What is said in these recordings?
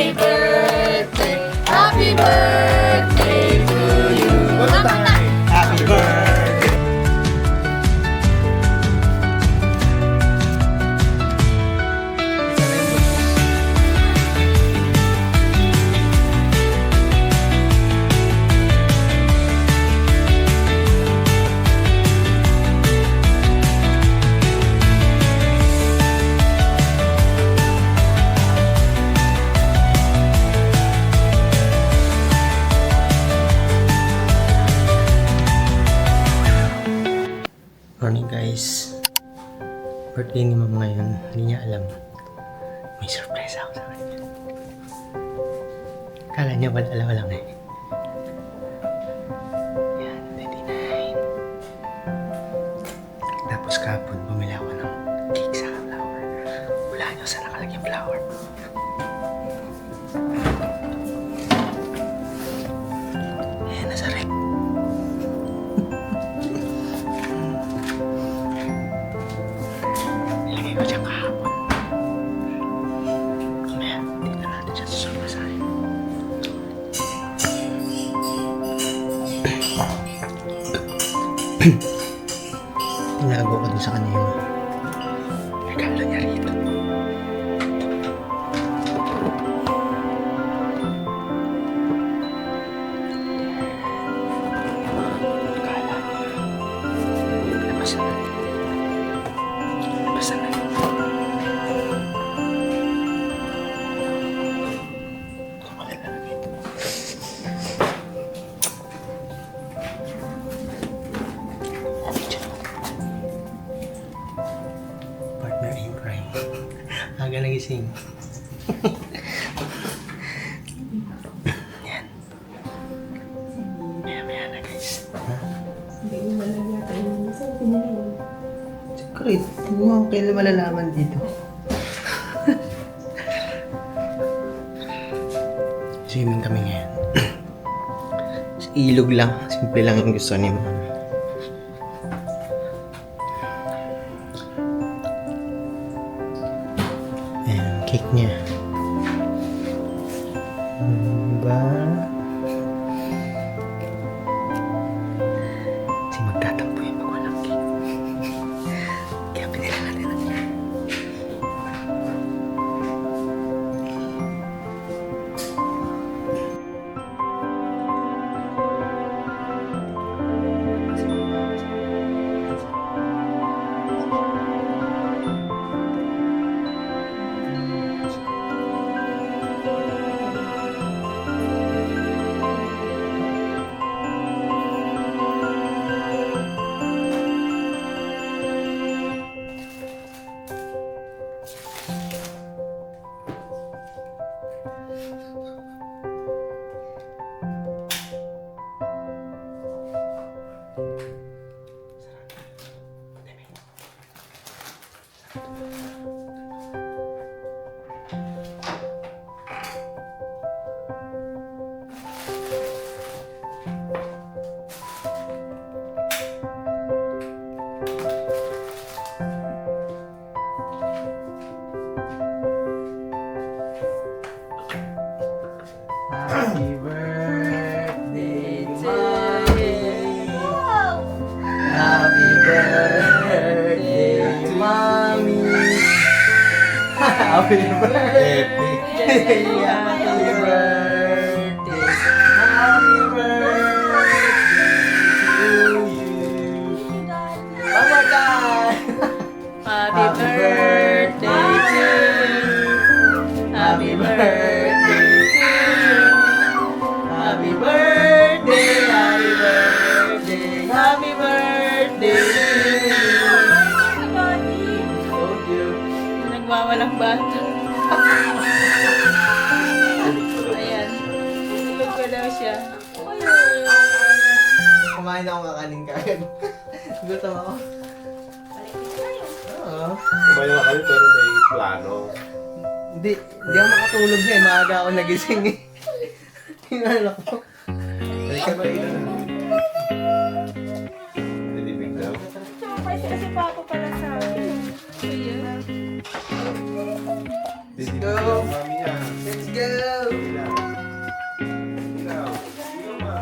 Happy birthday, happy birthday to you. Happy birthday. Morning guys. Birthday ni mama ngayon. Hindi niya alam. May surprise ako sa kanya. Kala niya wala lang eh. Yan, 29. Tapos kahapon, bumili ako ng cake sa flower. Wala niyo saan nakalagay yung flower. Yan, nasa rep. Nilagay ko dyan kahapon. Mamaya, dito natin siya susurpasahin. Tinago ko din sa kanya yung regalo niya rito. Kala niya. Labasan natin. Labasan natin. Partner in crime. Aga nagising. Yan. Maya na guys. Ha? Hindi mo malagatan yung saan pinili. Secret. Hindi mo kailan malalaman dito. Swimming kami ngayon. Sa ilog lang. Simple lang yung gusto ni mama. Ayan, ang cake niya. Diba? Kasi magtatampo yung pag walang cake. Kaya pinila natin ang cake. Happy birthday to you. Happy birthday, mommy. Happy birthday. Happy birthday. Happy birthday to you. One more time. Happy birthday to you. Happy birthday to you. Happy birthday, happy birthday, happy birthday to you. Told you. Nagwawalang bata. Ayan. Tulog ko daw siya. Kumain ako kakaling kain. Gutom ako. Oo. Kumain na kami pero may plano. Hindi ako makatulog na eh. Maaga ako nagising eh. Hinala ko. Balik ka ba yun? Nalibig daw. Kasi papa pala sa akin. Ayan. Nalibig daw, mami niya. Let's go! Ilaw. Ilaw. Ilaw ba?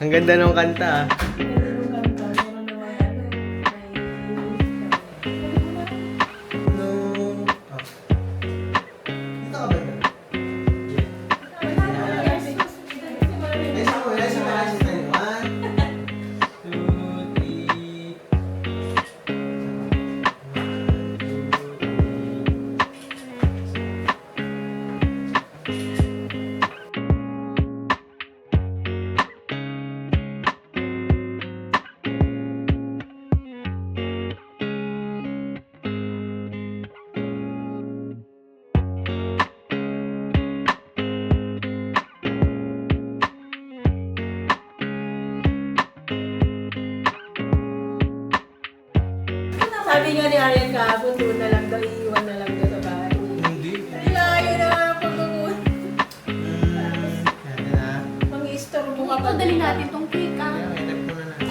Ang ganda ng kanta ah. No. Ah. Dito ka ba na? Sabi nga ni Arian kahapon, doon na lang daw, iiwan na lang daw sa bahay. Hindi. Nilayo na ang pag-uwi. Yan na. Mang-i-store mo ka Ito, pa. dali natin tong cake ah. Kaya may tag muna natin.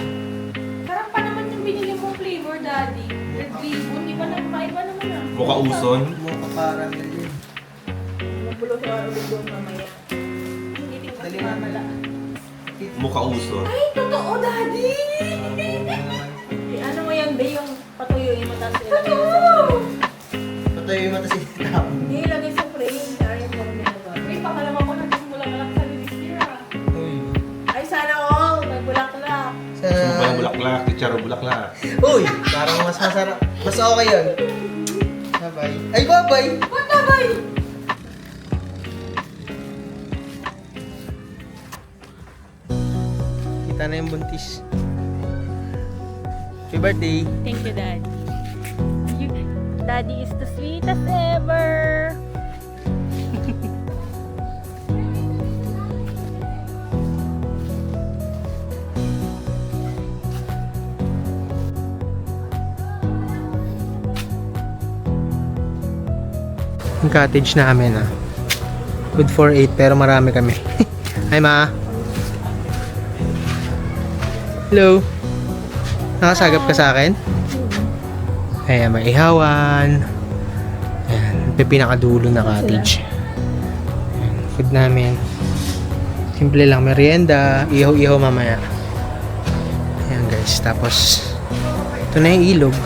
Sarap pa naman yung binili mong flavor, Daddy. Red ribbon, iba na, maiba naman ah. Mukha uson. Mukha parang ganyan. Magbulong sa ulit doon mamaya. Hindi din kasi Dali. mamala. Mukha uson. Ay, totoo, Daddy! Ano mo yan, Be? Yung patuyuin mo tapos ilagay mo sa frame. Totoo yung mata si Tapon. Hindi, ilagay sa frame. Arian mo rin ginagawa. Uy, pakalaman ko nagmulak-mulak sa linis niya. Uy. Ay, sana all. Nagbulak-lak. Sumpang bulaklak, chicharo bulaklak. Uy! Parang mas masarap. Mas okay yun. Bye-bye. Ay, bye-bye! What the boy? Kita na yung buntis. Happy birthday! Thank you, Daddy. Daddy is the sweetest ever. Yung cottage namin ah. Good for 8 pero marami kami. Hi ma! Hello! Nakasagap ka sa akin? Ayan, may ihawan. Ayan, may pinakadulo na cottage. Ayan, food namin. Simple lang, merienda. Ihaw-ihaw mamaya. Ayan guys, tapos ito na yung ilog.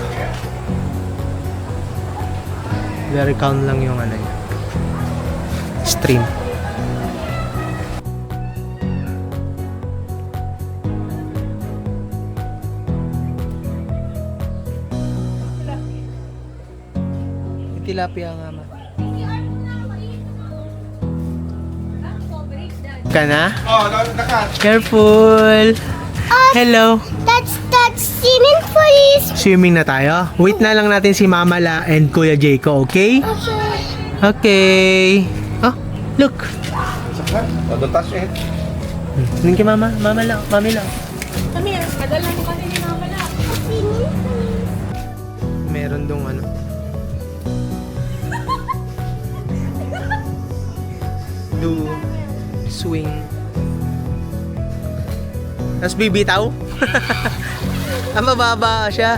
Very calm lang yung ano niya. Stream. Tilapia nga ma. Ka na? Oh, nakat. Careful! Hello! That's swimming please. Swimming na tayo? Wait na lang natin si Mama La and Kuya Jayco, okay? Okay. Okay. Oh, look! Oh, don't touch it. Tingin kay Mama. Mama La. Mami La. Kami, padala mo kasi ni Mama na. Meron dong ano. Do swing. Tapos bibitaw. Ang mababa siya.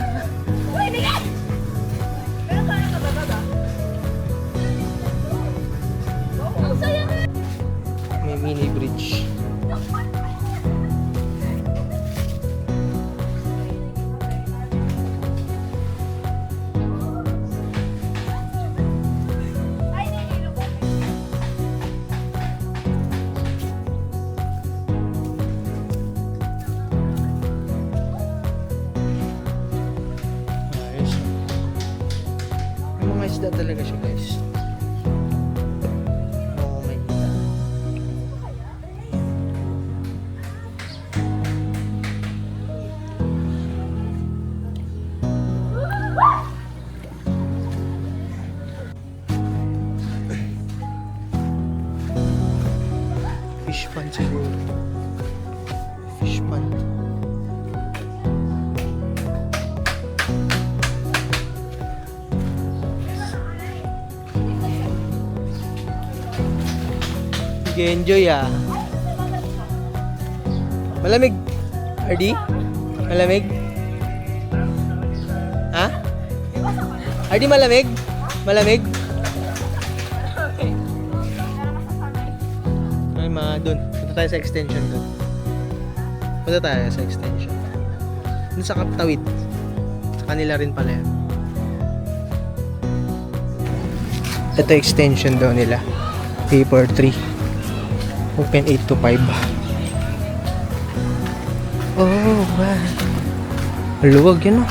May mini bridge. Ayos. May mga isda talaga siya guys. Oo, may hita. Fish pan siguro. Fish pan. Enjoy ah. Malamig. RD? Malamig? Ay, di malamig? Malamig? Ay, doon. Punta tayo sa extension doon. Punta tayo sa extension. Doon sa Kaptawid. Sa kanila rin pala yan. Ito extension daw nila. Paper 3. Open 8 to 5. Oh, wow. Maluwag yun, oh.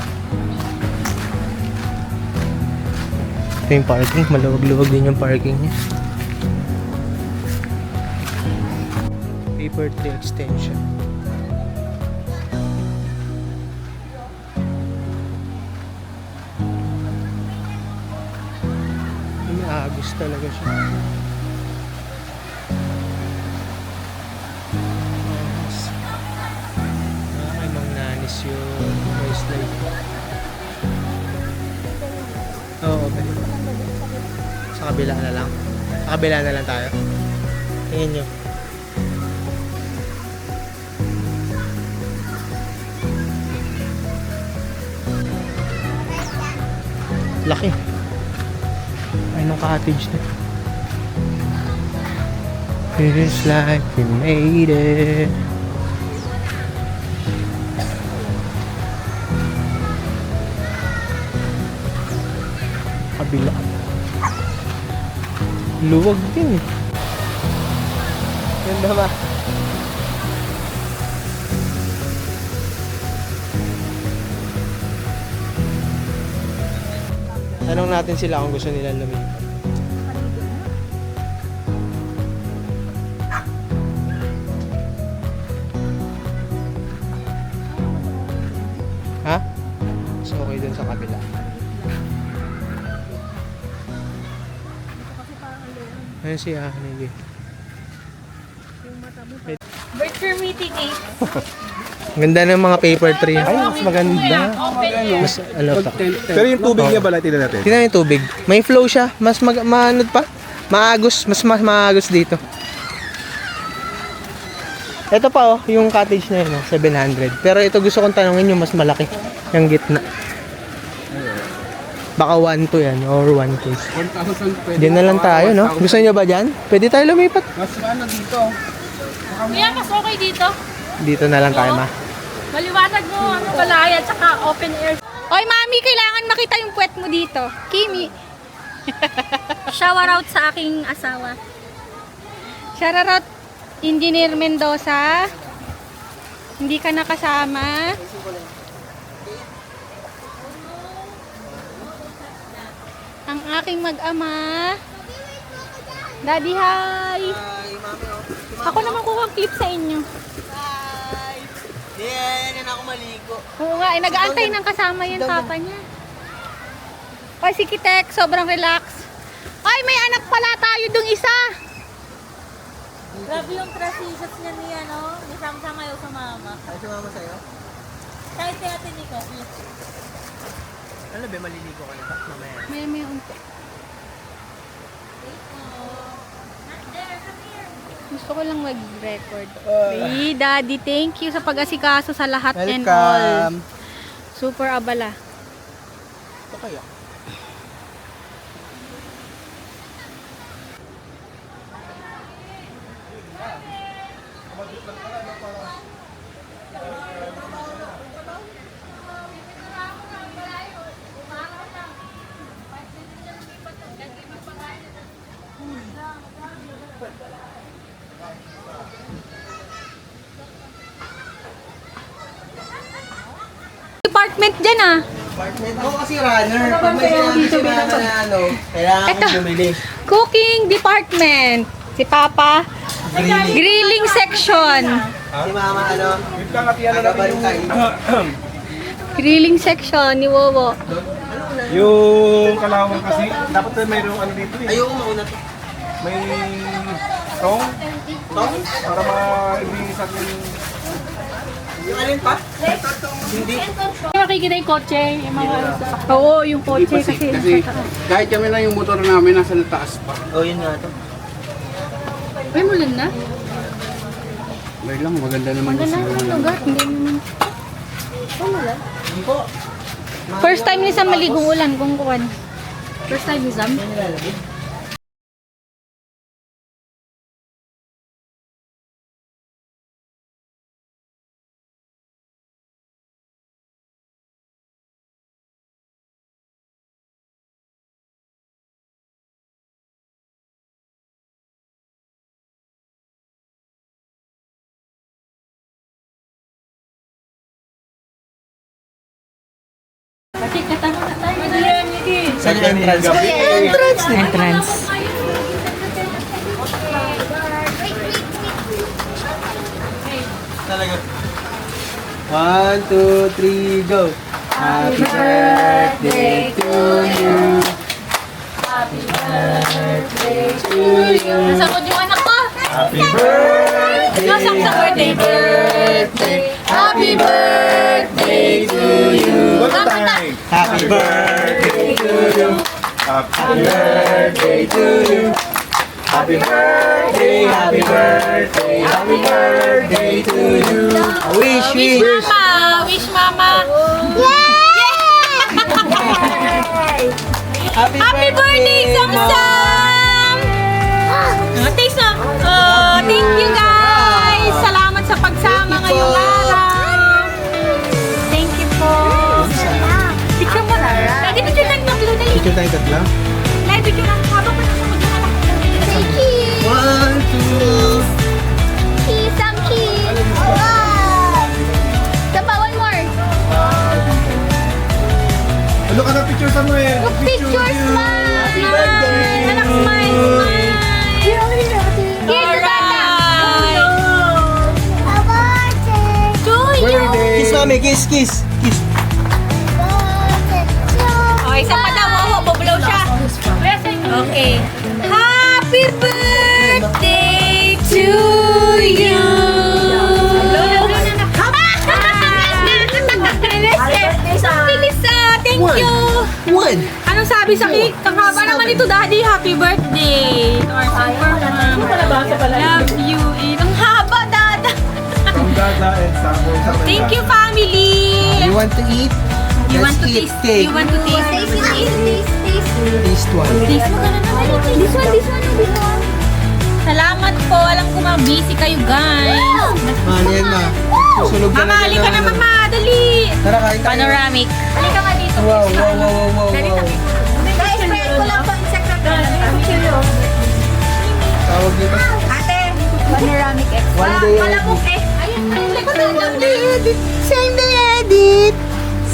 Ito yung parking. Maluwag-luwag din yung parking niya. Paper 3 extension. Agos talaga siya. Agos. Kay Mang Nanis yung voice live. Oo, okay. Sa kabila na lang. Sa kabila na lang tayo. Tingin nyo. Laki. Ay, nung cottage na. It's like we made it. Kabila. Luwag din eh. Ganda ba? Tanong natin sila kung gusto nila lumipat. Ha? So, okay dun sa kabila. Ayun si Ahnig eh. Birth permitting 8. Ganda ng mga paper tree. Ay, mas maganda. Mas ano pa. Pero yung tubig niya pala, tingnan natin. Tingnan yung tubig. May flow siya. Mas maanod pa. Maagos. Mas maagos dito. Ito pa oh, yung cottage na yun oh, 700. Pero ito gusto kong tanongin yung mas malaki. Yung gitna. Baka 1 to yan or 1K. 1,000 pwede. Diyan na lang tayo no? Gusto niyo ba dyan? Pwede tayo lumipat. Mas ano dito? Kuya, mas okay dito. Dito na lang tayo ma. Maliwanag mo, ano balaya, tsaka open air. Oy, mami, kailangan makita yung puwet mo dito. Kimi. Shower out sa aking asawa. Shower out, Engineer Mendoza. Hindi ka nakasama. Ang aking mag-ama. Daddy, hi. Ako naman kuha clip sa inyo. Yan ako maligo. Oo nga, nag-aantay ng kasama yung papa niya. Oy, si Kitek, sobrang relax. Ay, may anak pala tayo dung isa. Grabe yung trasisos niya niya, no? May sama-sama yun sa mama. Ay, sumama sa'yo? Kahit kaya tiniko. Ano ba, maliligo ka na ba? Mamaya. May unti. Gusto ko lang mag-record. Hey, Daddy, thank you sa pag-asikaso sa lahat and all. Super abala. Ito kaya? Department dyan ah. Apartment ako kasi runner. Pag may sinabi si mama na ano, kailangan Eto. kong bumili. Cooking department. Si Papa. Grilling section. Si mama ano, agabantay. Grilling section ni Wowo. Yung kalawang kasi, dapat na mayroong ano dito eh. Ayoko mauna to. May tong, Tong? para ma-ibisan yung... Yung alin pa? Hindi. Makikita yung kotse, yung mga sasakyan. Oo, yung kotse kasi. Kasi kahit kami lang yung motor namin nasa taas pa. Oh, yun nga to. Ay, mulan na. Okay lang, maganda naman yung Maganda silungan yung lang. lugar. Hindi naman. Oh, mulan. Hindi po. First time ni sa maligong ulan kung kuwan. First time exam? Kasi katama na tayo. Saan yung entrance? Entrance. Talaga. 1, 2, 3, go! Happy birthday to you. Happy birthday to you. Nasakot yung anak ko. Happy birthday! Nasakot sa birthday. Happy birthday to you. One more time! Happy birthday to you. Happy birthday to you! Happy birthday, happy birthday, happy birthday to you. Wish, Wish mama. Wish mama. Happy birthday, Samsam! Taste na. Oh, thank you guys. Salamat sa pagsama ngayong araw. Thank you po. Picture mo na. Dati picture tayo tatlo. Dali. Picture tayo tatlo. Dali, picture na. Habang pa naman mag-anak. Say cheese. 1, 2. Cheese, some cheese. Wow. Sapa, one more. Ano ka na picture sa mo eh? Pictures, man. Happy birthday. Anak, smile, smile. Kiss, bata. To you. Kiss mami, kiss, kiss. Kiss. Oh, isa pa daw. Oh, bubulaw siya. Okay. Happy birthday to you. Melissa, thank you. One. Anong sabi sa cake? Kakaba naman ito, Daddy. Happy birthday. To our super mom. Love you. Ang haba, Dada. From Dada and Samo. Thank you, family. You want to eat? You want to Let's eat taste? cake. You want to taste? Taste one. Taste mo ka na naman. This one. Salamat po. Alam ko mga busy kayo, guys. Ano yan ma? Susunog ka Mama, na halika na, Mama. Dali. Tara, kain tayo. Panoramic. Halika nga dito. Wow, wow, wow, wow, wow, wow. Guys, friend ko lang po yung secretary. Tawag dito. Ate, panoramic X. One day Malamok edit. Ayun, One day edit. Same day edit.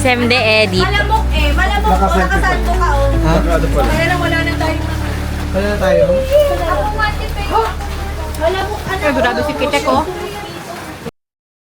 Same day edit. Malamok Malamok ko nakasaan ko ka oh. Ha? Ano pala? Kaya lang wala na tayo. Wala na tayo. Ako mati pa yun. Malamok ano. Sigurado si Kite ko.